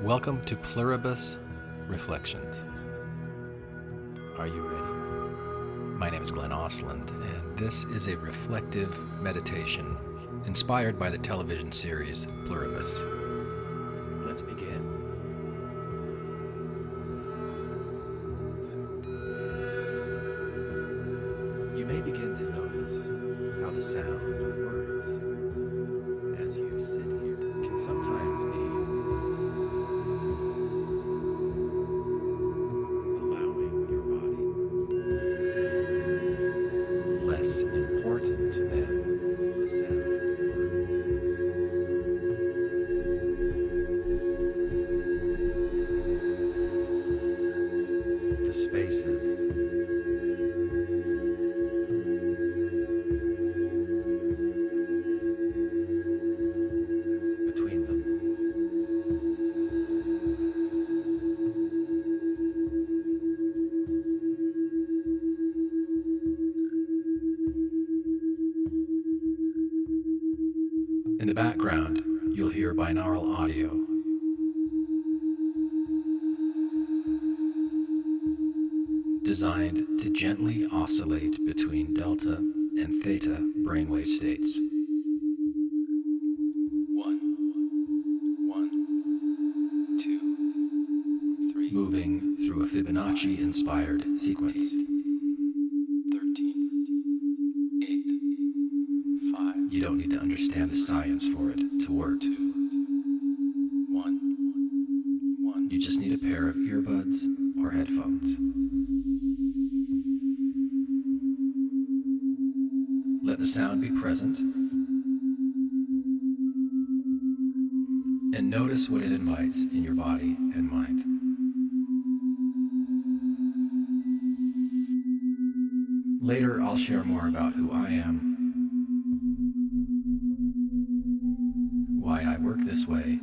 Welcome to Pluribus Reflections. Are you ready? My name is Glenn Osland, and this is a reflective meditation inspired by the television series Pluribus. Let's begin. You may begin to notice how the sound of words as you sit here can sometimes be allowing your body less important than the sound of words. The spaces between them. In the background, you'll hear binaural audio. Designed to gently oscillate between delta and theta brainwave states. 1, 2, 3. Moving through a Fibonacci-inspired sequence. 13, 8, 5. You don't need to understand the science for it to work. 2, 1. You just need a pair of earbuds or headphones. Let the sound be present, and notice what it invites in your body and mind. Later, I'll share more about who I am, why I work this way,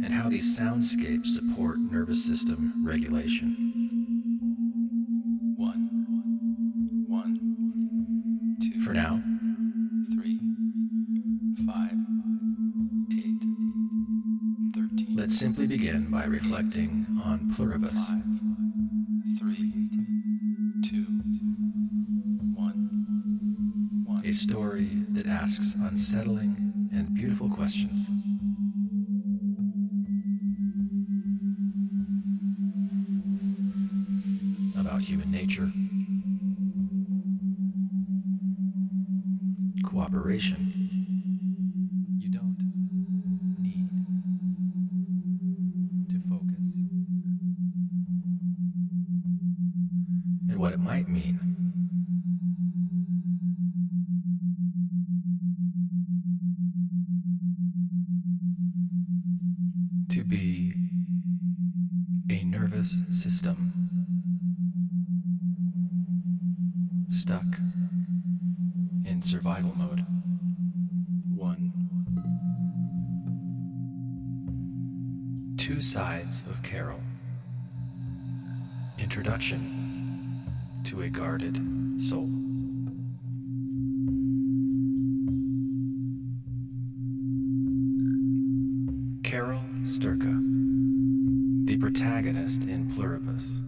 and how these soundscapes support nervous system regulation. 1, 2. For now, 3, 5, 8, 13. Let's simply begin by reflecting on Pluribus. 5, 3, 2, 1. A story that asks unsettling and beautiful questions. About human nature, cooperation. You don't need to focus. And what it might mean. To be a nervous system stuck in survival mode. 1. Two sides of Carol. Introduction to a guarded soul. Carol Sterka, the protagonist in Pluribus,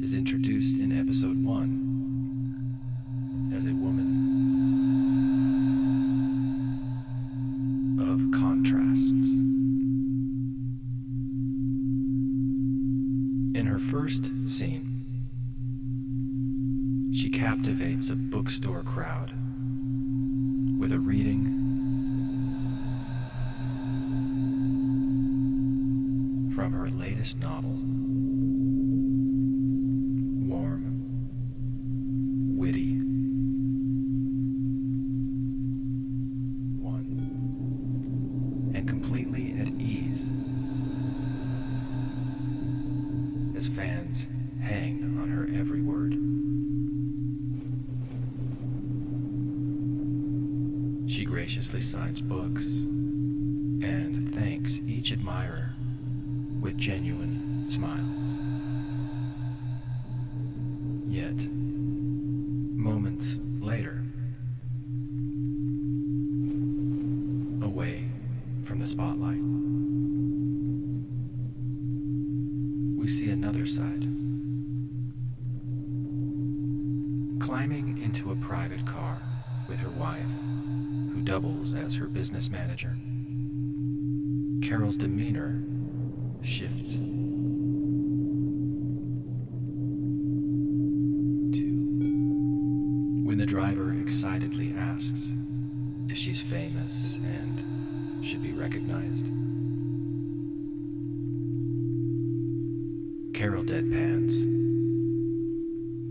is introduced in episode 1 as a woman of contrasts. In her first scene, she captivates a bookstore crowd with a reading from her latest novel. Warm, witty, and completely at ease as fans hang on her every word. She graciously signs books and thanks each admirer with genuine smiles. Yet, moments later, spotlight, we see another side. Climbing into a private car with her wife, who doubles as her business manager, Carol's demeanor shifts. When the driver excitedly asks if she's famous and should be recognized, Carol deadpans,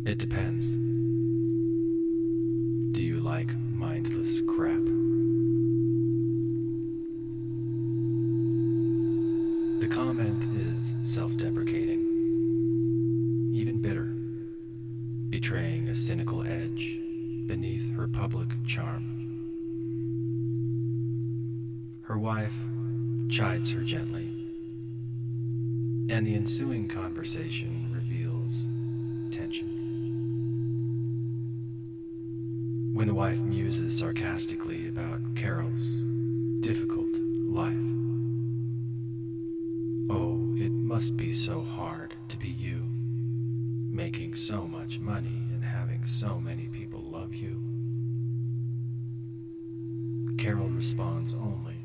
"It depends. Do you like mindless crap?" The comment is self-deprecating, even bitter, betraying a cynical edge beneath her public charm. Her wife chides her gently, and the ensuing conversation reveals tension. When the wife muses sarcastically about Carol's difficult life, "Oh, it must be so hard to be you, making so much money and having so many people love you." Carol responds only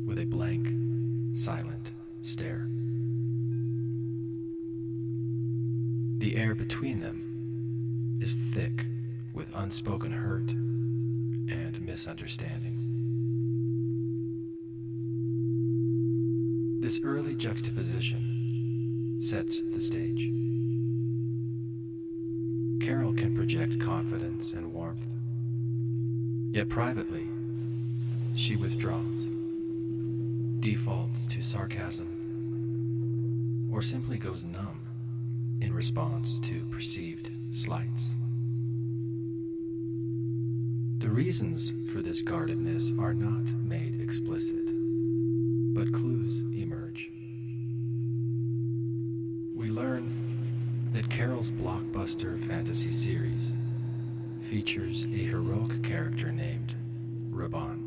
with a blank, silent stare. The air between them is thick with unspoken hurt and misunderstanding. This early juxtaposition sets the stage. Carol can project confidence and warmth, yet privately, she withdraws, defaults to sarcasm, or simply goes numb in response to perceived slights. The reasons for this guardedness are not made explicit, but clues emerge. We learn that Carol's blockbuster fantasy series features a heroic character named Raban.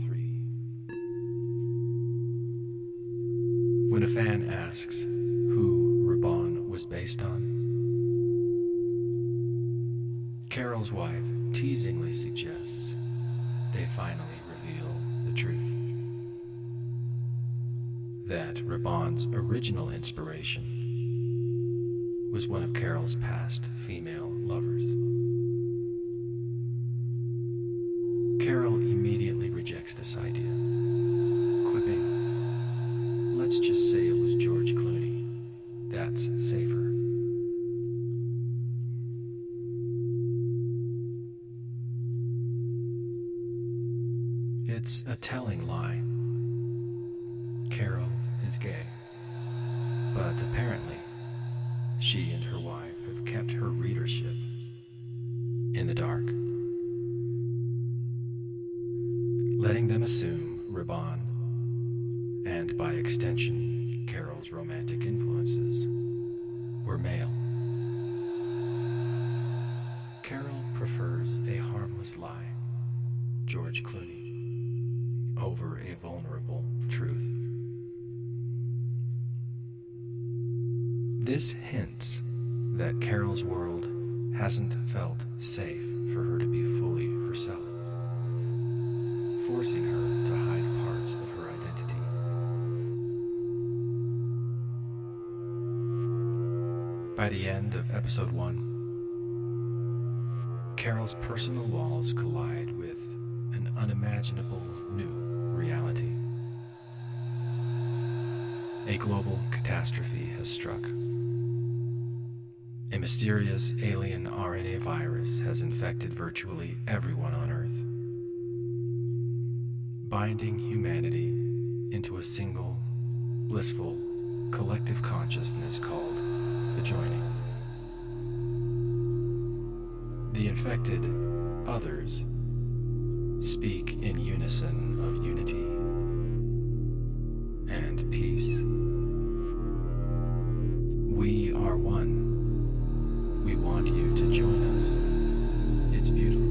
3. When a fan asks who Raban was based on, Carol's wife teasingly suggests they finally reveal the truth. That Raban's original inspiration was one of Carol's past female lovers. Carol immediately rejects this idea, quipping, "Let's just say it was George Clooney. That's safer." It's a telling lie. Carol is gay, but apparently she and her wife have kept her readership in the dark, letting them assume Raban, and by extension Carol's romantic influences, were male. Carol prefers a harmless lie, George Clooney, over a vulnerable truth. This hints that Carol's world hasn't felt safe for her to be fully herself, forcing her to hide parts of her identity. By the end of episode 1, Carol's personal walls collide with an unimaginable new reality. A global catastrophe has struck. A mysterious alien RNA virus has infected virtually everyone on Earth, binding humanity into a single, blissful, collective consciousness called the Joining. The infected others speak in unison of unity and peace. We are one. We want you to join us. It's beautiful.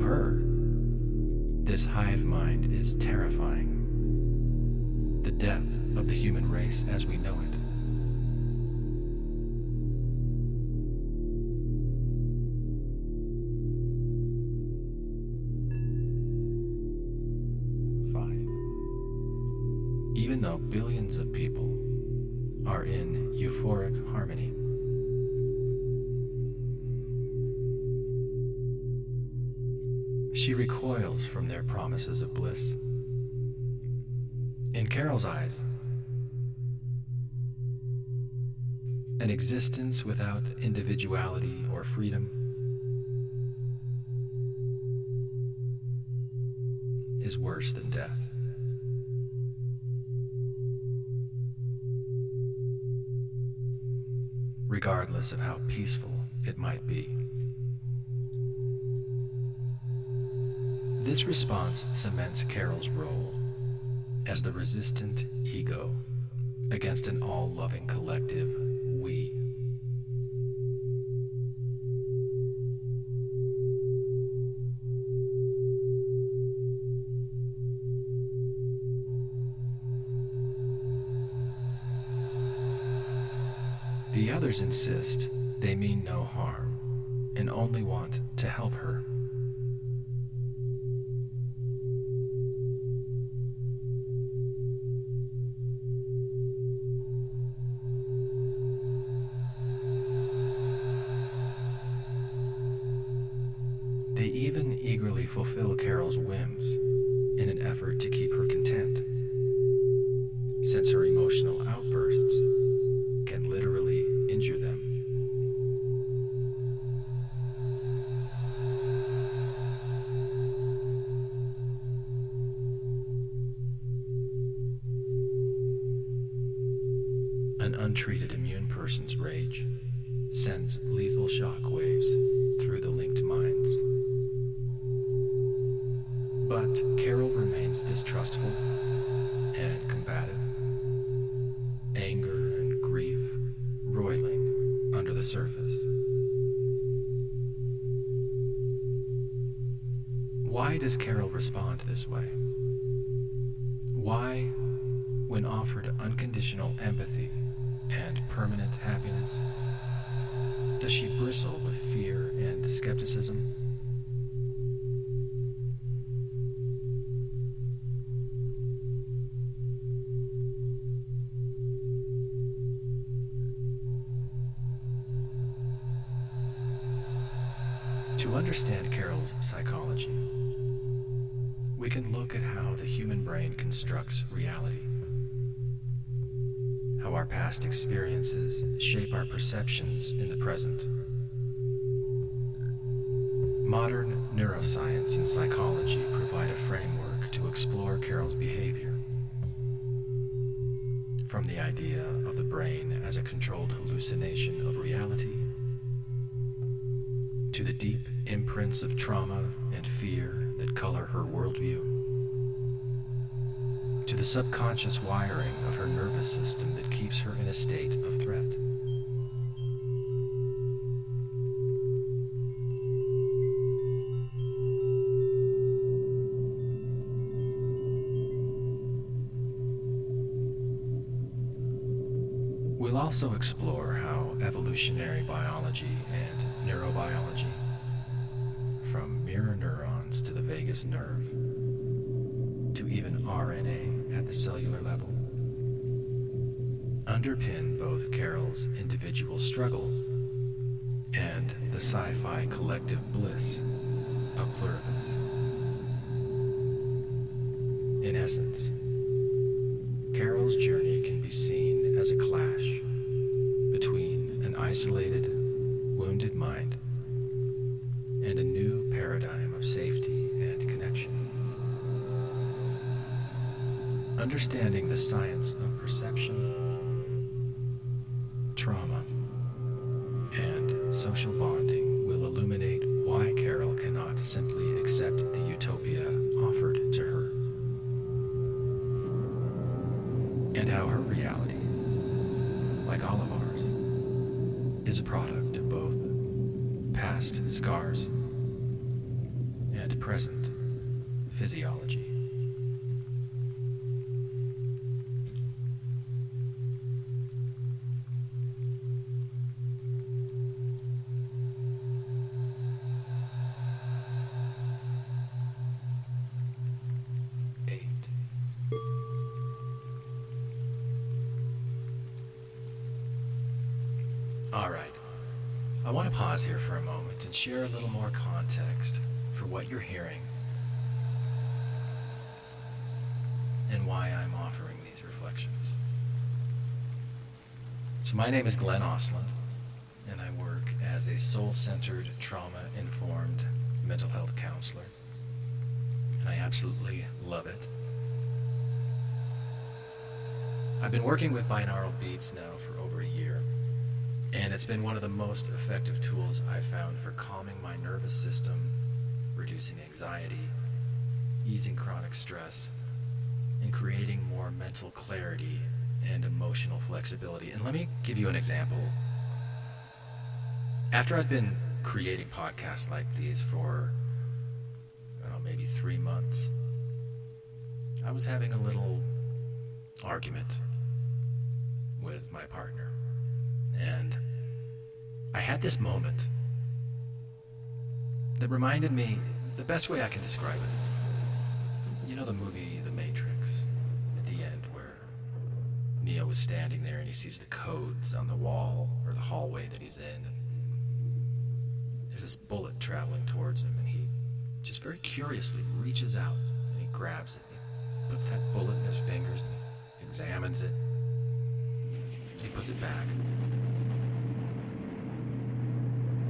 her, this hive mind is terrifying. The death of the human race as we know it. Even though billions of people are in euphoric harmony, she recoils from their promises of bliss. In Carol's eyes, an existence without individuality or freedom is worse than death. Regardless of how peaceful it might be. This response cements Carol's role as the resistant ego against an all-loving collective we. The others insist they mean no harm and only want to help her. They even eagerly fulfill Carol's whims in an effort to keep her content, since her emotional outbursts can literally injure them. An untreated immune person's rage sends lethal shock waves through the linked minds. But Carol remains distrustful and combative, anger and grief roiling under the surface. Why does Carol respond this way? Why, when offered unconditional empathy and permanent happiness, does she bristle with fear and skepticism? To understand Carol's psychology, we can look at how the human brain constructs reality, how our past experiences shape our perceptions in the present. Modern neuroscience and psychology provide a framework to explore Carol's behavior, from the idea of the brain as a controlled hallucination of reality, to the deep imprints of trauma and fear that color her worldview, to the subconscious wiring of her nervous system that keeps her in a state of threat. We'll also explore how evolutionary biology and neurobiology, from mirror neurons to the vagus nerve, to even RNA at the cellular level, underpin both Carol's individual struggle and the sci-fi collective bliss of Pluribus. In essence, Carol's journey can be seen as a clash between an isolated, wounded mind and a new paradigm of safety and connection. Understanding the science of perception, trauma, and social bonding will illuminate why Carol cannot simply accept the utopia offered to her, and how her reality, like all of ours, is a product of both past scars and present physiology. All right, I want to pause here for a moment and share a little more context for what you're hearing and why I'm offering these reflections. So my name is Glenn Osland, and I work as a soul-centered, trauma-informed mental health counselor, and I absolutely love it. I've been working with binaural beats now for over a year. And it's been one of the most effective tools I've found for calming my nervous system, reducing anxiety, easing chronic stress, and creating more mental clarity and emotional flexibility. And let me give you an example. After I'd been creating podcasts like these for, I don't know, maybe 3 months, I was having a little argument with my partner. And I had this moment that reminded me, the best way I can describe it, you know the movie The Matrix, at the end where Neo was standing there and he sees the codes on the wall or the hallway that he's in, and there's this bullet traveling towards him, and he just very curiously reaches out and he grabs it, and he puts that bullet in his fingers and he examines it, and he puts it back.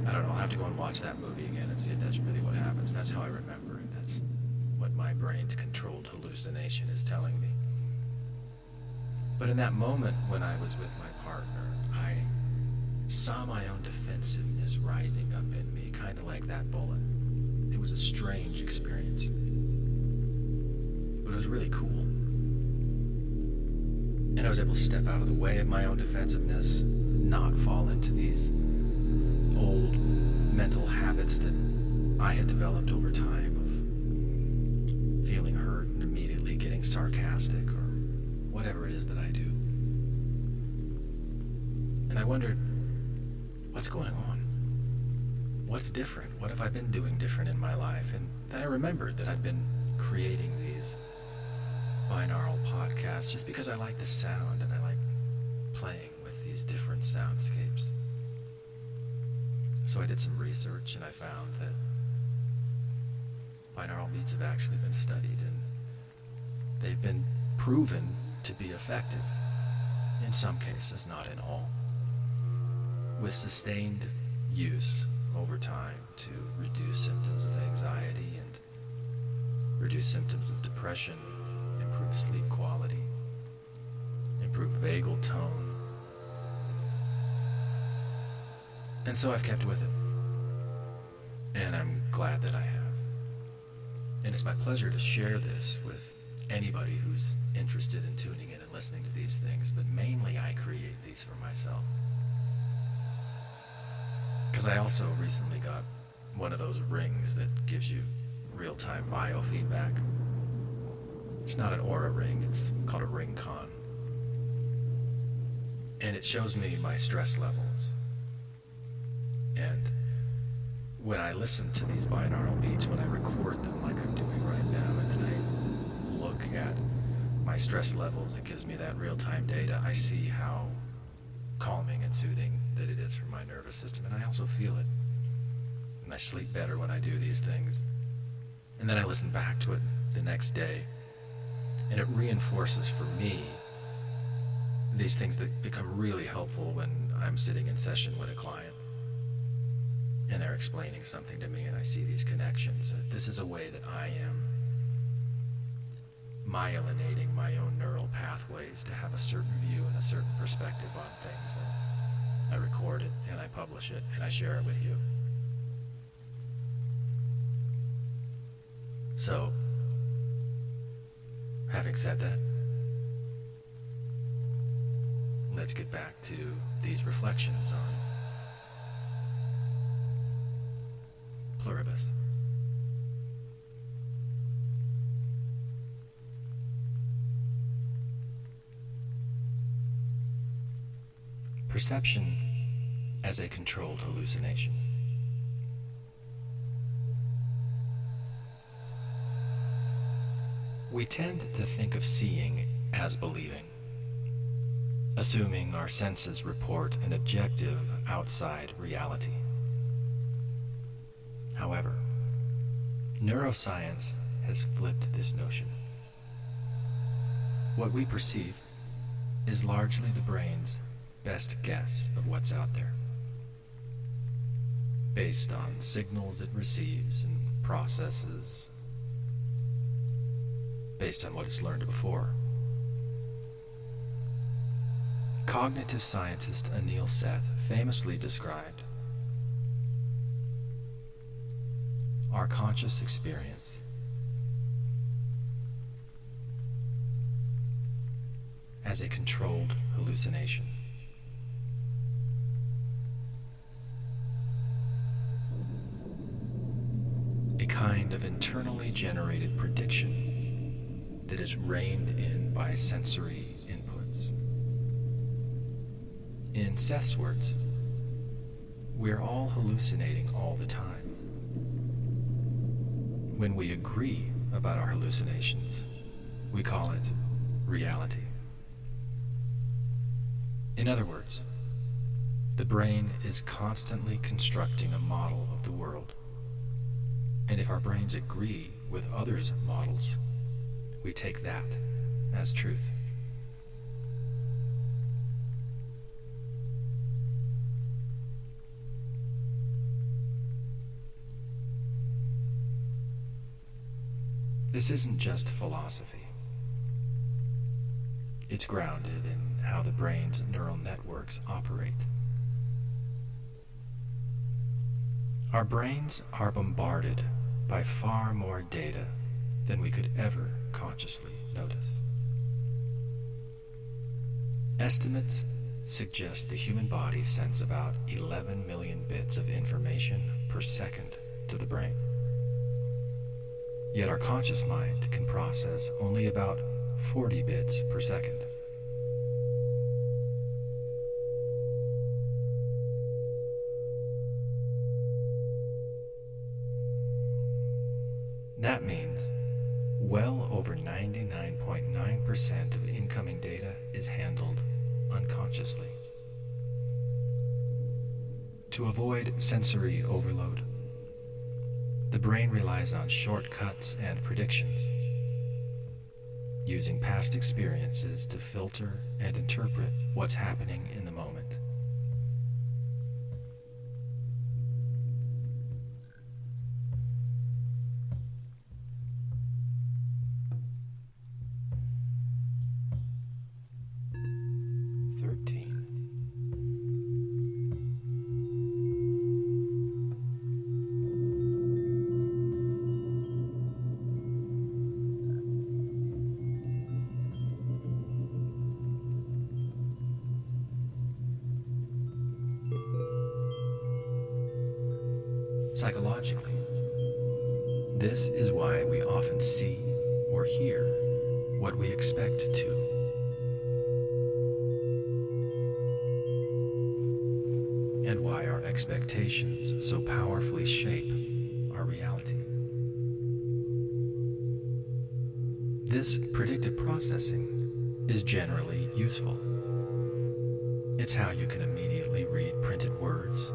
I don't know, I'll have to go and watch that movie again and see if that's really what happens. That's how I remember it. That's what my brain's controlled hallucination is telling me. But in that moment when I was with my partner, I saw my own defensiveness rising up in me, kind of like that bullet. It was a strange experience, but it was really cool. And I was able to step out of the way of my own defensiveness, not fall into these old mental habits that I had developed over time of feeling hurt and immediately getting sarcastic or whatever it is that I do. And I wondered, what's going on? What's different? What have I been doing different in my life? And then I remembered that I'd been creating these binaural podcasts just because I like the sound and I like playing with these different soundscapes. So I did some research and I found that binaural beats have actually been studied and they've been proven to be effective in some cases, not in all, with sustained use over time to reduce symptoms of anxiety and reduce symptoms of depression, improve sleep quality, improve vagal tone. And so I've kept with it. And I'm glad that I have. And it's my pleasure to share this with anybody who's interested in tuning in and listening to these things, but mainly I create these for myself. Because I also recently got one of those rings that gives you real-time biofeedback. It's not an aura ring, it's called a ring con. And it shows me my stress levels. And when I listen to these binaural beats, when I record them like I'm doing right now, and then I look at my stress levels, it gives me that real-time data. I see how calming and soothing that it is for my nervous system, and I also feel it. And I sleep better when I do these things. And then I listen back to it the next day, and it reinforces for me these things that become really helpful when I'm sitting in session with a client. And they're explaining something to me, and I see these connections. This is a way that I am myelinating my own neural pathways to have a certain view and a certain perspective on things. And I record it, and I publish it, and I share it with you. So, having said that, let's get back to these reflections on Pluribus. Perception as a controlled hallucination. We tend to think of seeing as believing, assuming our senses report an objective outside reality. However, neuroscience has flipped this notion. What we perceive is largely the brain's best guess of what's out there, based on signals it receives and processes, based on what it's learned before. Cognitive scientist Anil Seth famously described our conscious experience as a controlled hallucination. A kind of internally generated prediction that is reined in by sensory inputs. In Seth's words, we're all hallucinating all the time. When we agree about our hallucinations, we call it reality. In other words, the brain is constantly constructing a model of the world. And if our brains agree with others' models, we take that as truth. This isn't just philosophy. It's grounded in how the brain's neural networks operate. Our brains are bombarded by far more data than we could ever consciously notice. Estimates suggest the human body sends about 11 million bits of information per second to the brain. Yet our conscious mind can process only about 40 bits per second. That means well over 99.9% of incoming data is handled unconsciously. To avoid sensory overload, the brain relies on shortcuts and predictions, using past experiences to filter and interpret what's happening in the moment. Psychologically, this is why we often see or hear what we expect to. And why our expectations so powerfully shape our reality. This predictive processing is generally useful. It's how you can immediately read printed words.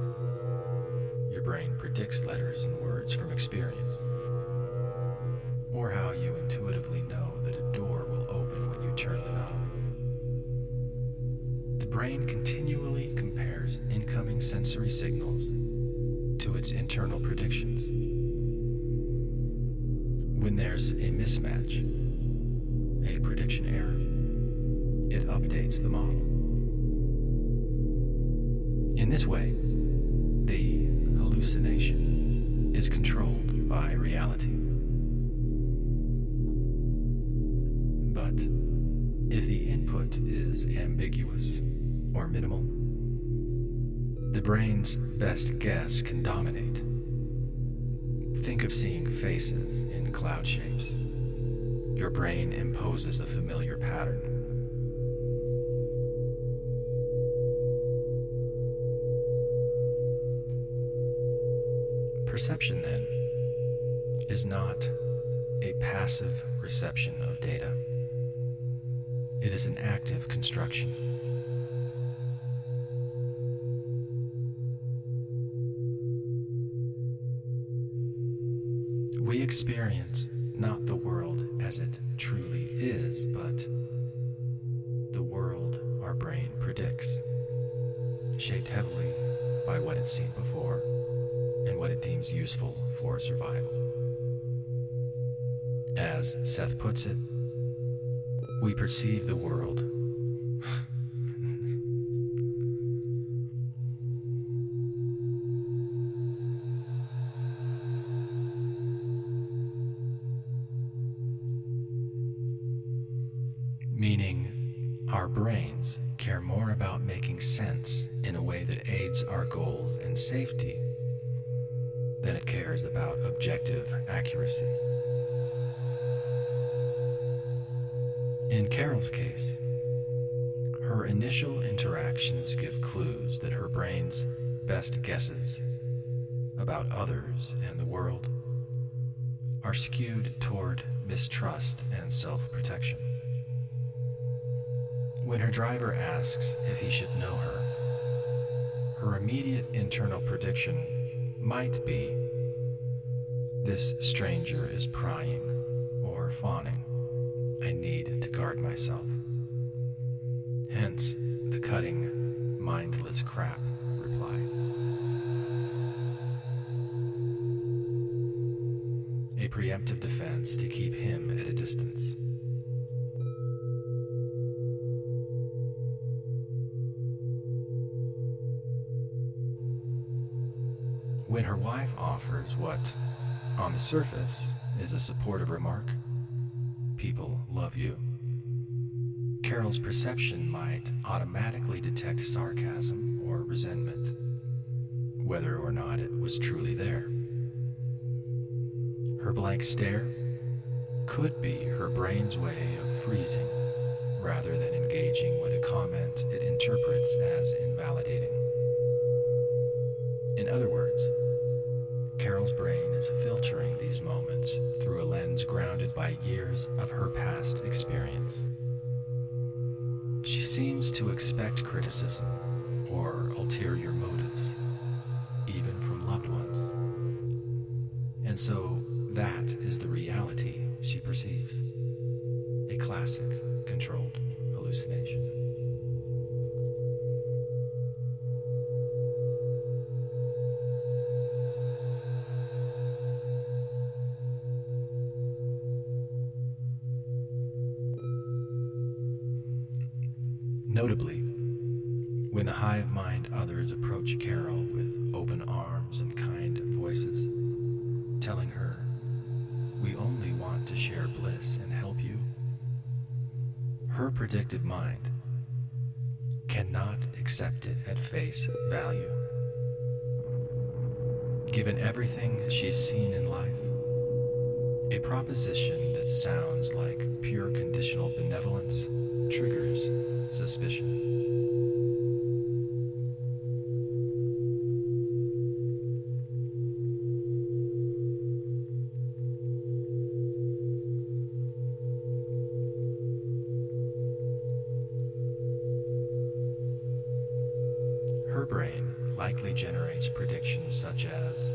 Your brain predicts letters and words from experience. Or how you intuitively know that a door will open when you turn the knob. The brain continually compares incoming sensory signals to its internal predictions. When there's a mismatch, a prediction error, it updates the model. In this way, the hallucination is controlled by reality. But if the input is ambiguous or minimal, the brain's best guess can dominate. Think of seeing faces in cloud shapes. Your brain imposes a familiar pattern. Perception, then, is not a passive reception of data. It is an active construction. We experience not the world as it truly is, but the world our brain predicts, shaped heavily by what it's seen before and what it deems useful for survival. As Seth puts it, we perceive the world meaning our brains care more about making sense in a way that aids our goals and safety than it cares about objective accuracy. In Carol's case, her initial interactions give clues that her brain's best guesses about others and the world are skewed toward mistrust and self-protection. When her driver asks if he should know her, her immediate internal prediction might be, "This stranger is prying or fawning. I need to guard myself." Hence the cutting, mindless crap reply. A preemptive defense to keep him at a distance. When her wife offers what, on the surface, is a supportive remark, "People love you," Carol's perception might automatically detect sarcasm or resentment, whether or not it was truly there. Her blank stare could be her brain's way of freezing, rather than engaging with a comment it interprets as invalidating. In other words, Carol's brain is filtering these moments through a lens grounded by years of her past experience. She seems to expect criticism or ulterior motives, even from loved ones. And so that is the reality she perceives. A classic controlled hallucination. Notably, when the hive mind others approach Carol with open arms and kind voices, telling her, "We only want to share bliss and help you," her predictive mind cannot accept it at face value. Given everything she's seen in life, a proposition that sounds like pure conditional benevolence triggers suspicion. Her brain likely generates predictions such as,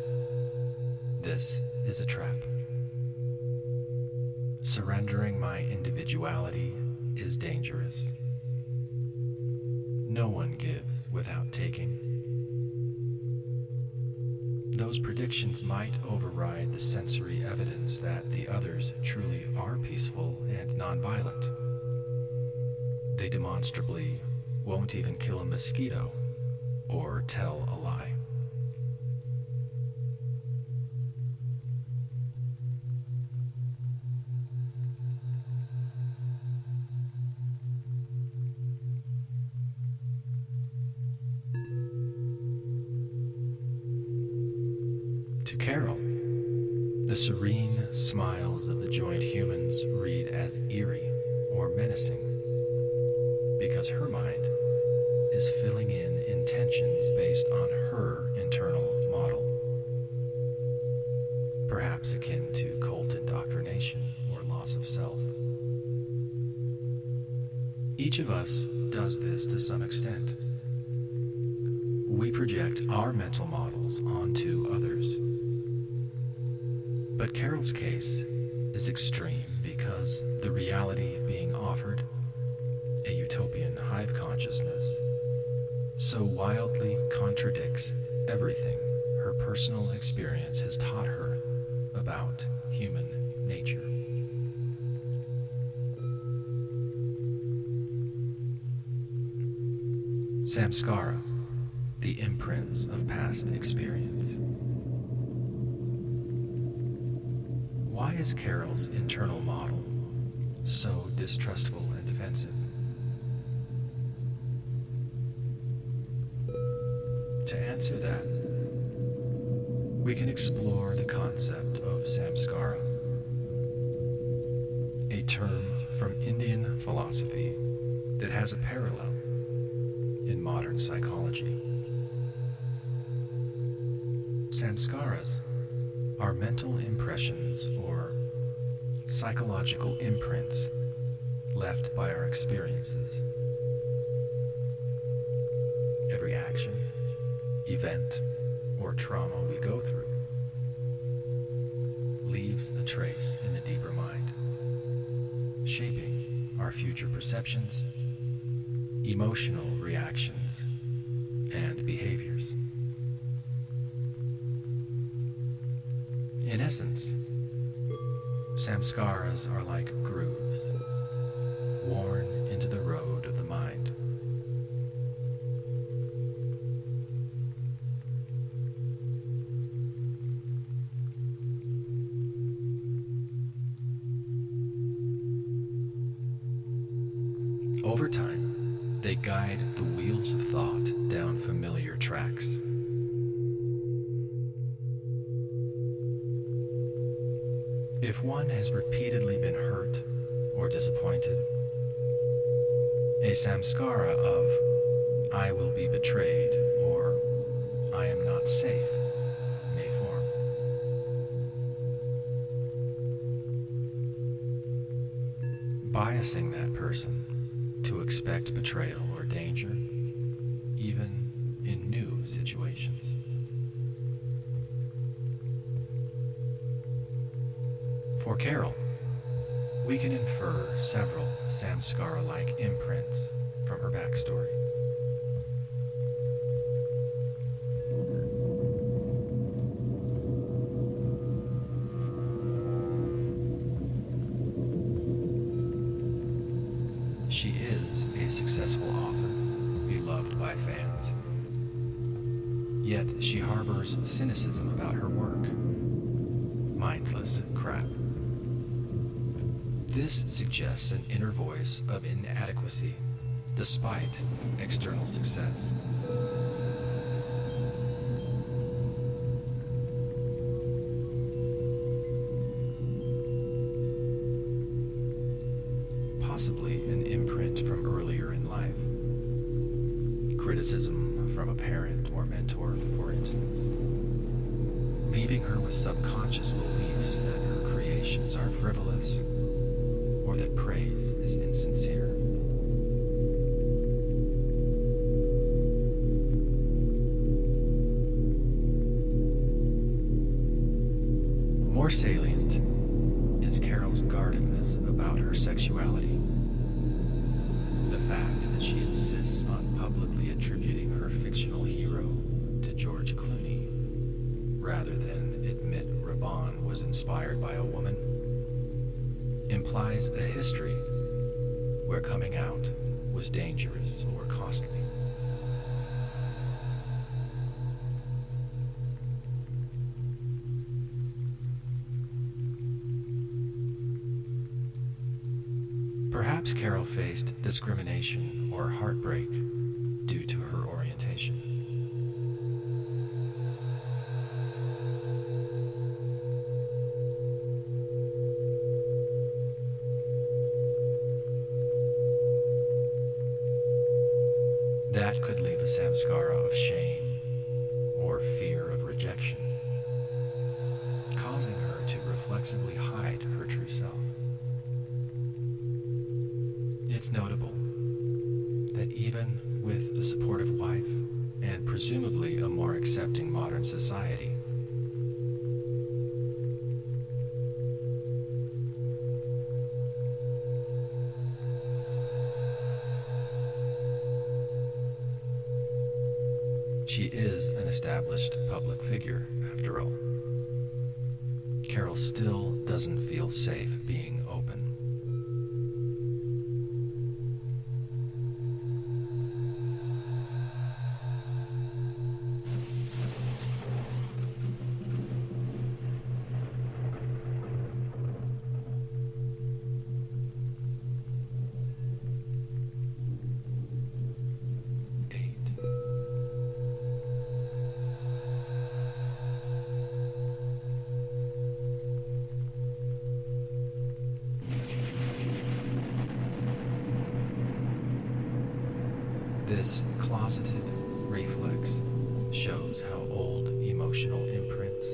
"This is a trap. Surrendering my individuality is dangerous. No one gives without taking." Those predictions might override the sensory evidence that the others truly are peaceful and nonviolent. They demonstrably won't even kill a mosquito or tell a lie. To Carol, the serene smiles of the joint humans read as eerie or menacing because her mind is filling in intentions based on her internal model. perhaps akin to cult indoctrination or loss of self. Each of us does this to some extent. We project our mental models onto others. But Carol's case is extreme because the reality being offered, a utopian hive consciousness, so wildly contradicts everything her personal experience has taught her about human nature. Samskara, the imprints of past experience. Why is Carol's internal model so distrustful and defensive? To answer that, we can explore the concept of samskara, a term from Indian philosophy that has a parallel in modern psychology. Samskaras are mental impressions or psychological imprints left by our experiences. Every action, event, or trauma we go through leaves a trace in the deeper mind, shaping our future perceptions, emotional reactions, and behaviors. In essence, samskaras are like grooves worn into the road of the mind. Over time, they guide the wheels of thought down familiar tracks. If one has repeatedly been hurt or disappointed, a samskara of "I will be betrayed" or "I am not safe" may form. Biasing that person to expect betrayal or danger, even in new situations. For Carol, we can infer several samskara-like imprints from her backstory. She is a successful author, beloved by fans. Yet she harbors cynicism about her work. Mindless crap. This suggests an inner voice of inadequacy, despite external success. Possibly an imprint from earlier in life. Criticism from a parent or mentor, for instance, leaving her with subconscious beliefs that her creations are frivolous or that praise is insincere. More salient is Carol's guardedness about her sexuality. The fact that she insists on publicly attributing her fictional hero to George Clooney, rather than admit Raban was inspired by a woman, implies a history where coming out was dangerous or costly. Perhaps Carol faced discrimination or heartbreak due to her orientation. That could leave a samskara of shame or fear of rejection, causing her to reflexively hide her true self. It's notable that even with a supportive wife and presumably a more accepting modern society, she is an established public figure, after all. Carol still doesn't feel safe being open. This closeted reflex shows how old emotional imprints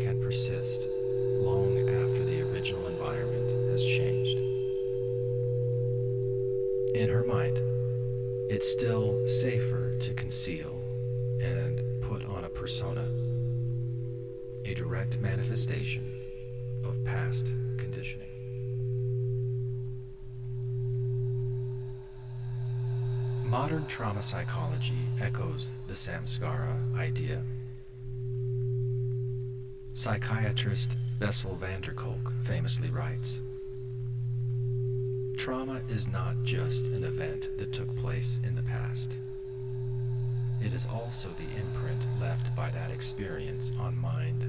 can persist long after the original environment has changed. In her mind, it's still safer to conceal and put on a persona, a direct manifestation of past conditioning. Modern trauma psychology echoes the samskara idea. Psychiatrist Bessel van der Kolk famously writes, "Trauma is not just an event that took place in the past. It is also the imprint left by that experience on mind,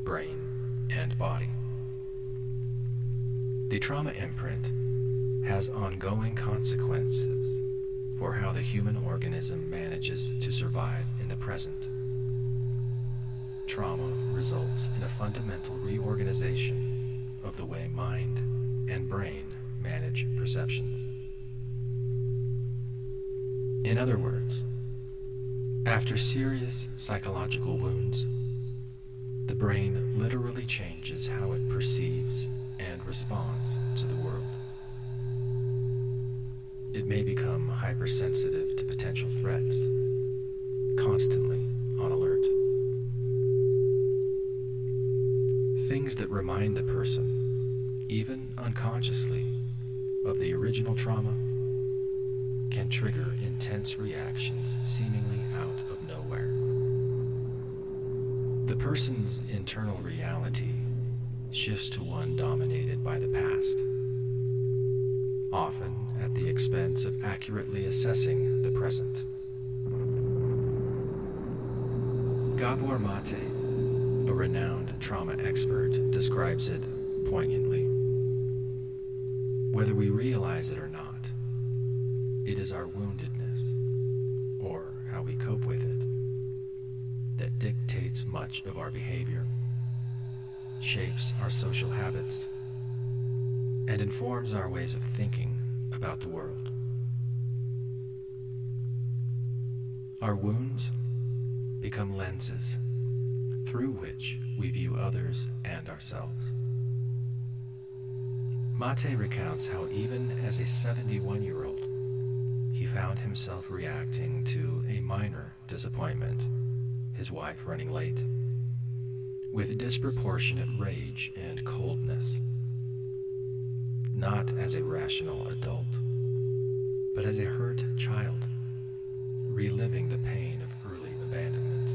brain, and body. The trauma imprint has ongoing consequences for how the human organism manages to survive in the present. Trauma results in a fundamental reorganization of the way mind and brain manage perception. In other words, after serious psychological wounds, the brain literally changes how it perceives and responds to the world. It may become hypersensitive to potential threats, constantly on alert. Things that remind the person, even unconsciously, of the original trauma can trigger intense reactions seemingly out of nowhere. The person's internal reality shifts to one dominated by the past, often at the expense of accurately assessing the present. Gabor Mate, a renowned trauma expert, describes it poignantly. Whether we realize it or not, it is our woundedness, or how we cope with it, that dictates much of our behavior, shapes our social habits, and informs our ways of thinking about the world. Our wounds become lenses through which we view others and ourselves. Mate recounts how even as a 71-year-old, he found himself reacting to a minor disappointment, his wife running late, with disproportionate rage and coldness. Not as a rational adult, but as a hurt child, reliving the pain of early abandonment.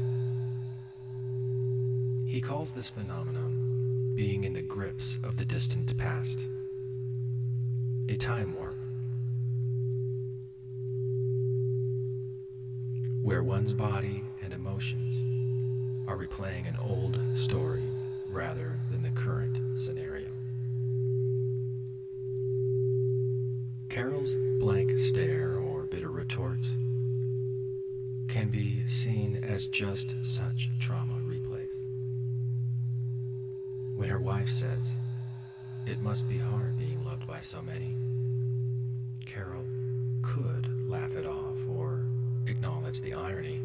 He calls this phenomenon being in the grips of the distant past, a time warp, where one's body and emotions are replaying an old story rather than the current scenario. Carol's blank stare or bitter retorts can be seen as just such trauma replays. When her wife says, "It must be hard being loved by so many," Carol could laugh it off or acknowledge the irony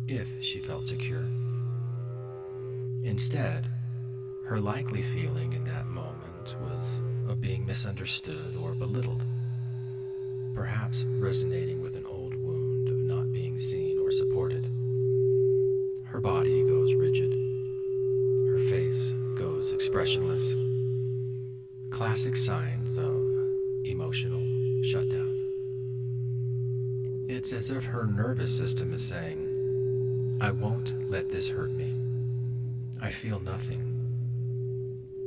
if she felt secure. Instead, Her likely feeling in that moment was of being misunderstood or belittled, perhaps resonating with an old wound of not being seen or supported. Her body goes rigid. Her face goes expressionless. Classic signs of emotional shutdown. It's as if her nervous system is saying, I won't let this hurt me. I feel nothing,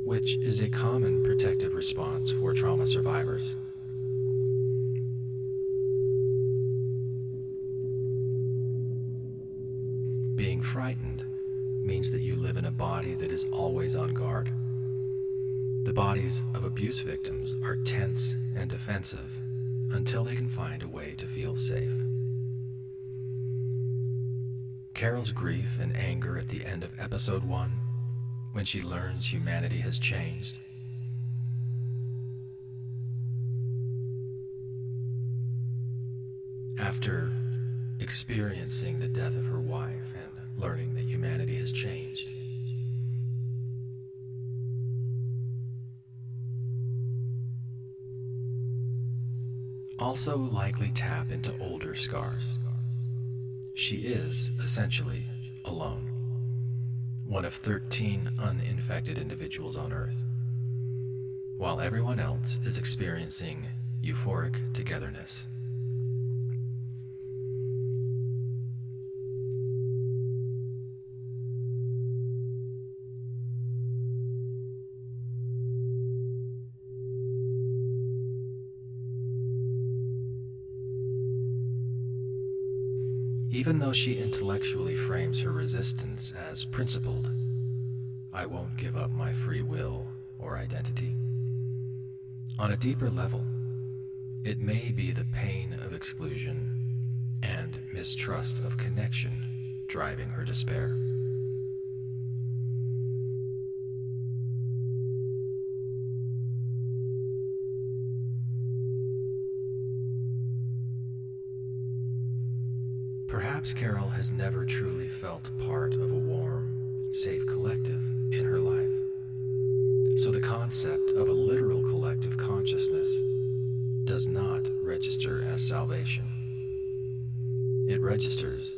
which is a common protective response for trauma survivors. Being frightened means that you live in a body that is always on guard. The bodies of abuse victims are tense and defensive until they can find a way to feel safe. Carol's grief and anger at the end of episode 1, when she learns humanity has changed. After experiencing the death of her wife and learning that humanity has changed. Also likely tap into older scars. She is, essentially, alone. One of 13 uninfected individuals on Earth, while everyone else is experiencing euphoric togetherness. Even though she intellectually frames her resistance as principled, I won't give up my free will or identity. On a deeper level, it may be the pain of exclusion and mistrust of connection driving her despair. Perhaps Carol has never truly felt part of a warm, safe collective in her life. So the concept of a literal collective consciousness does not register as salvation. It registers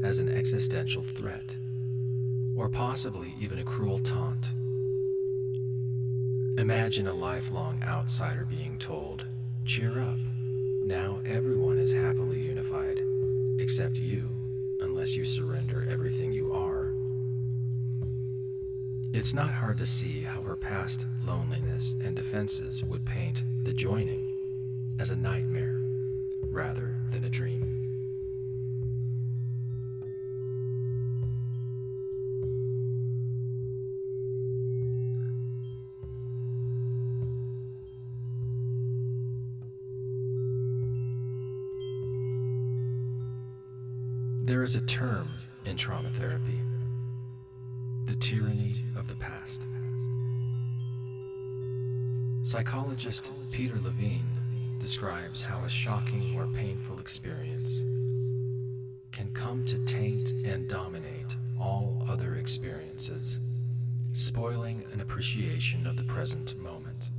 as an existential threat, or possibly even a cruel taunt. Imagine a lifelong outsider being told, "Cheer up, now everyone is happily unified. Except you, unless you surrender everything you are." It's not hard to see how her past loneliness and defenses would paint the joining as a nightmare rather than a dream. There is a term in trauma therapy, the tyranny of the past. Psychologist Peter Levine describes how a shocking or painful experience can come to taint and dominate all other experiences, spoiling an appreciation of the present moment.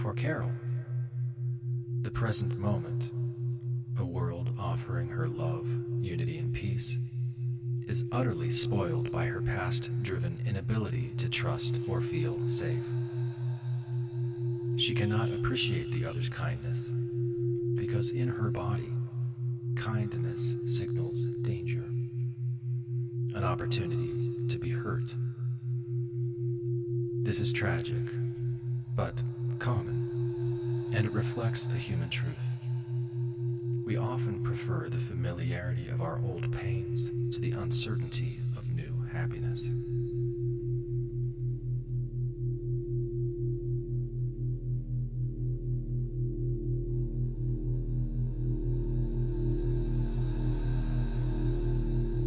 For Carol, the present moment, a world offering her love, unity, and peace, is utterly spoiled by her past-driven inability to trust or feel safe. She cannot appreciate the other's kindness, because in her body, kindness signals danger, an opportunity to be hurt. This is tragic, but common, and it reflects a human truth. We often prefer the familiarity of our old pains to the uncertainty of new. happiness.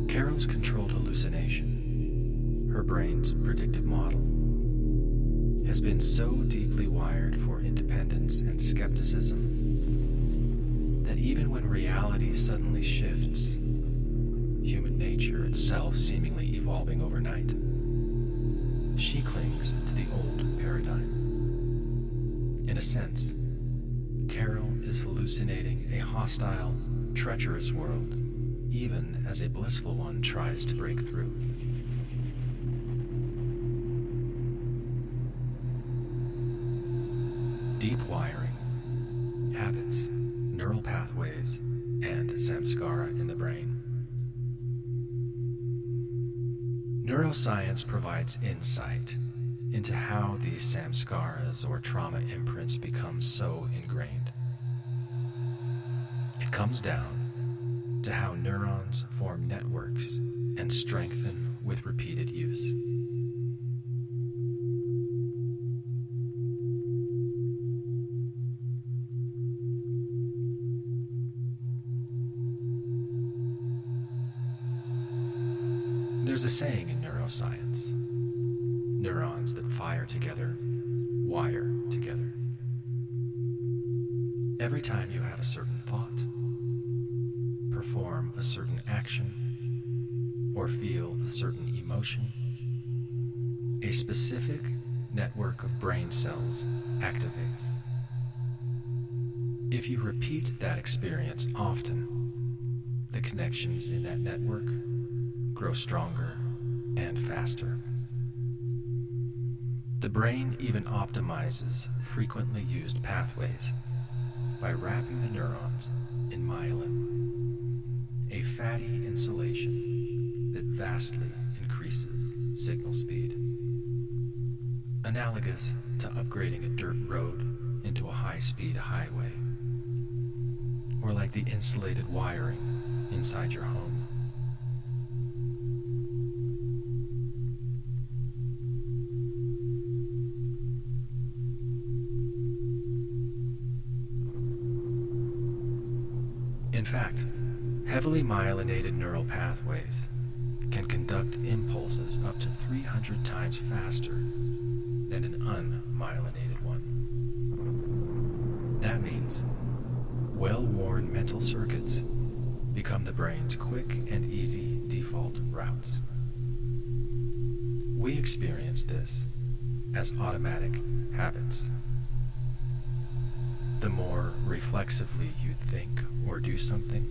Carol's controlled hallucination, her brain's predictive model, has been so deeply wired for independence and skepticism that even when reality suddenly shifts, human nature itself seemingly evolving overnight, she clings to the old paradigm. In a sense, Carol is hallucinating a hostile, treacherous world, even as a blissful one tries to break through. Deep wiring, habits, neural pathways, and samskara in the brain. Neuroscience provides insight into how these samskaras or trauma imprints become so ingrained. It comes down to how neurons form networks and strengthen with repeated use. There's a saying in neuroscience: neurons that fire together wire together. Every time you have a certain thought, perform a certain action, or feel a certain emotion, a specific network of brain cells activates. If you repeat that experience often, the connections in that network grow stronger and faster. The brain even optimizes frequently used pathways by wrapping the neurons in myelin, a fatty insulation that vastly increases signal speed. Analogous to upgrading a dirt road into a high-speed highway, or like the insulated wiring inside your home. In fact, heavily myelinated neural pathways can conduct impulses up to 300 times faster than an unmyelinated one. That means well-worn mental circuits become the brain's quick and easy default routes. We experience this as automatic habits. The more reflexively you think or do something,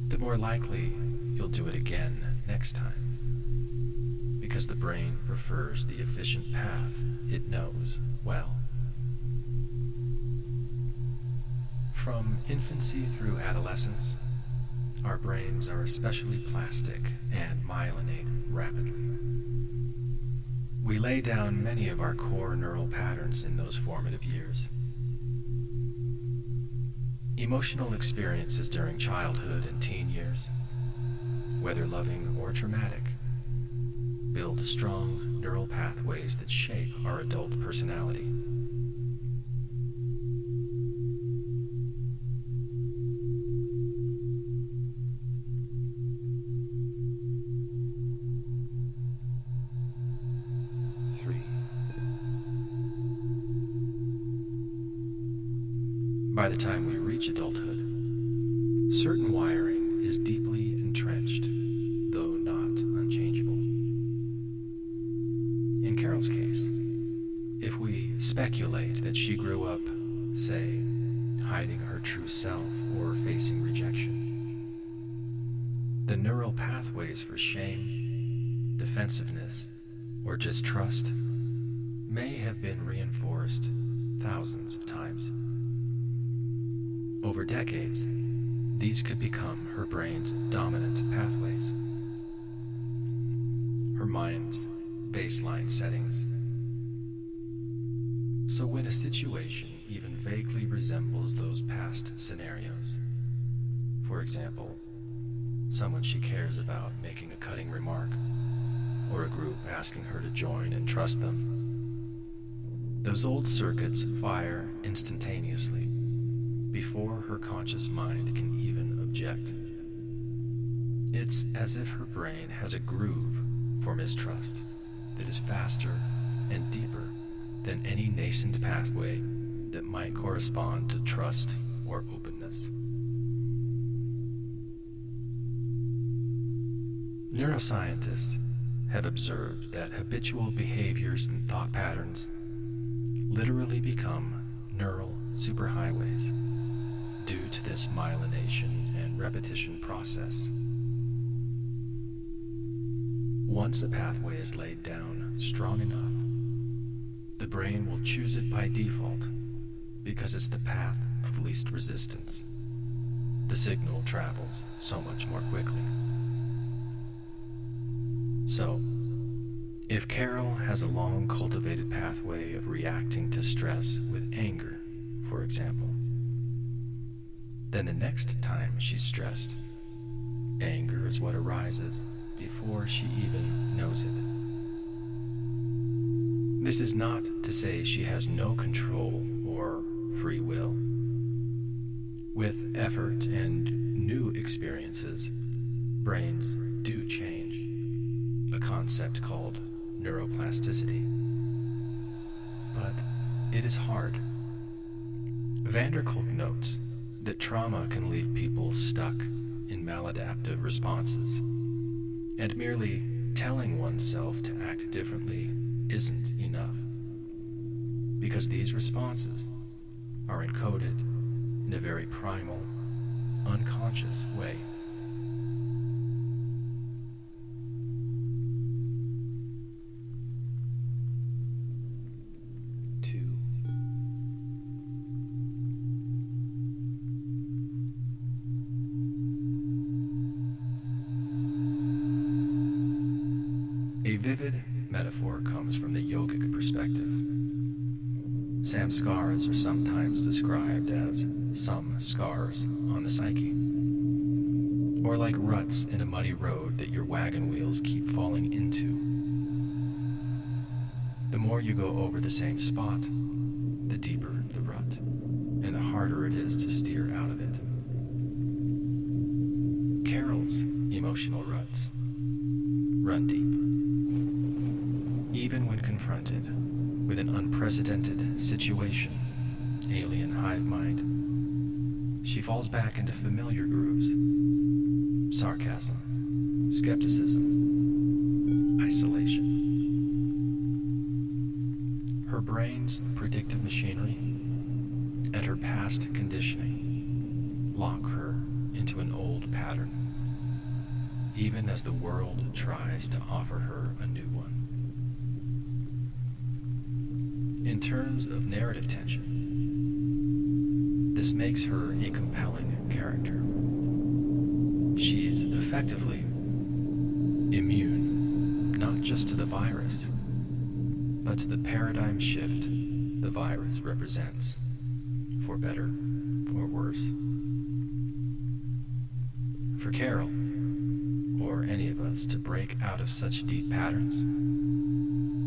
the more likely you'll do it again next time, because the brain prefers the efficient path it knows well. From infancy through adolescence, our brains are especially plastic and myelinate rapidly. We lay down many of our core neural patterns in those formative years. Emotional experiences during childhood and teen years, whether loving or traumatic, build strong neural pathways that shape our adult personality. By the time we reach adulthood, certain wiring is deeply entrenched, though not unchangeable. In Carol's case, if we speculate that she grew up, say, hiding her true self or facing rejection, the neural pathways for shame, defensiveness, or distrust may have been reinforced thousands of times. Over decades, these could become her brain's dominant pathways, her mind's baseline settings. So when a situation even vaguely resembles those past scenarios, for example, someone she cares about making a cutting remark, or a group asking her to join and trust them. Those old circuits fire instantaneously before her conscious mind can even object. It's as if her brain has a groove for mistrust that is faster and deeper than any nascent pathway that might correspond to trust or openness. Neuroscientists have observed that habitual behaviors and thought patterns literally become neural superhighways due to this myelination and repetition process. Once a pathway is laid down strong enough, the brain will choose it by default because it's the path of least resistance. The signal travels so much more quickly. So, if Carol has a long cultivated pathway of reacting to stress with anger, for example, then the next time she's stressed, anger is what arises before she even knows it. This is not to say she has no control or free will. With effort and new experiences, brains do change, a concept called neuroplasticity. But it is hard. Van der Kolk notes that trauma can leave people stuck in maladaptive responses, and merely telling oneself to act differently isn't enough, because these responses are encoded in a very primal, unconscious way. A vivid metaphor comes from the yogic perspective. Samskaras are sometimes described as some scars on the psyche, or like ruts in a muddy road that your wagon wheels keep falling into. The more you go over the same spot, the deeper the rut, and the harder it is to steer out of it. Carol's emotional ruts run deep. Even when confronted with an unprecedented situation, alien hive mind, she falls back into familiar grooves: sarcasm, skepticism, isolation. Her brain's predictive machinery and her past conditioning lock her into an old pattern, even as the world tries to offer her a new one. In terms of narrative tension, this makes her a compelling character. She's effectively immune, not just to the virus, but to the paradigm shift the virus represents, for better or worse. For Carol, or any of us, to break out of such deep patterns,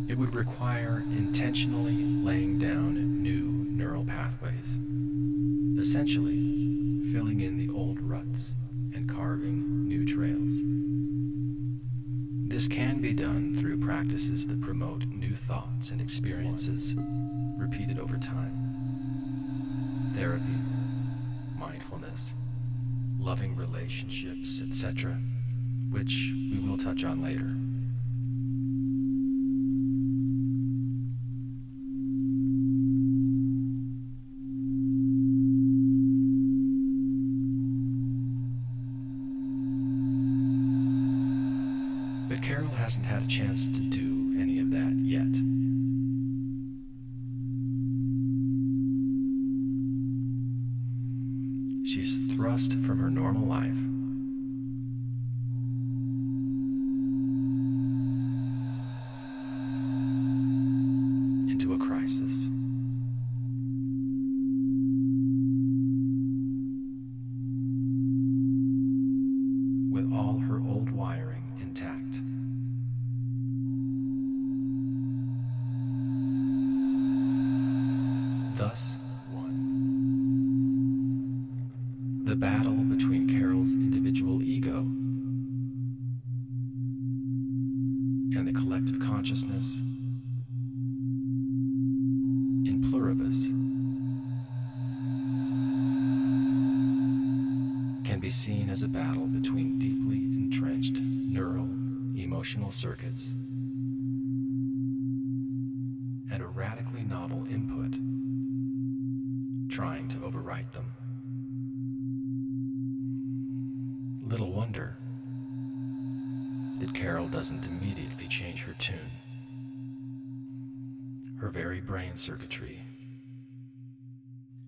it would require intentionally laying down new neural pathways, essentially filling in the old ruts and carving new trails. This can be done through practices that promote new thoughts and experiences repeated over time. Therapy, mindfulness, loving relationships, etc., which we will touch on later. But Carol hasn't had a chance to do any of that yet. She's thrust from her normal life into a crisis. With all battle between Carol's individual ego and the collective consciousness in Pluribus can be seen as a battle between deeply entrenched neural emotional circuits and a radically novel input trying to overwrite them. Little wonder that Carol doesn't immediately change her tune. Her very brain circuitry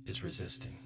is resisting.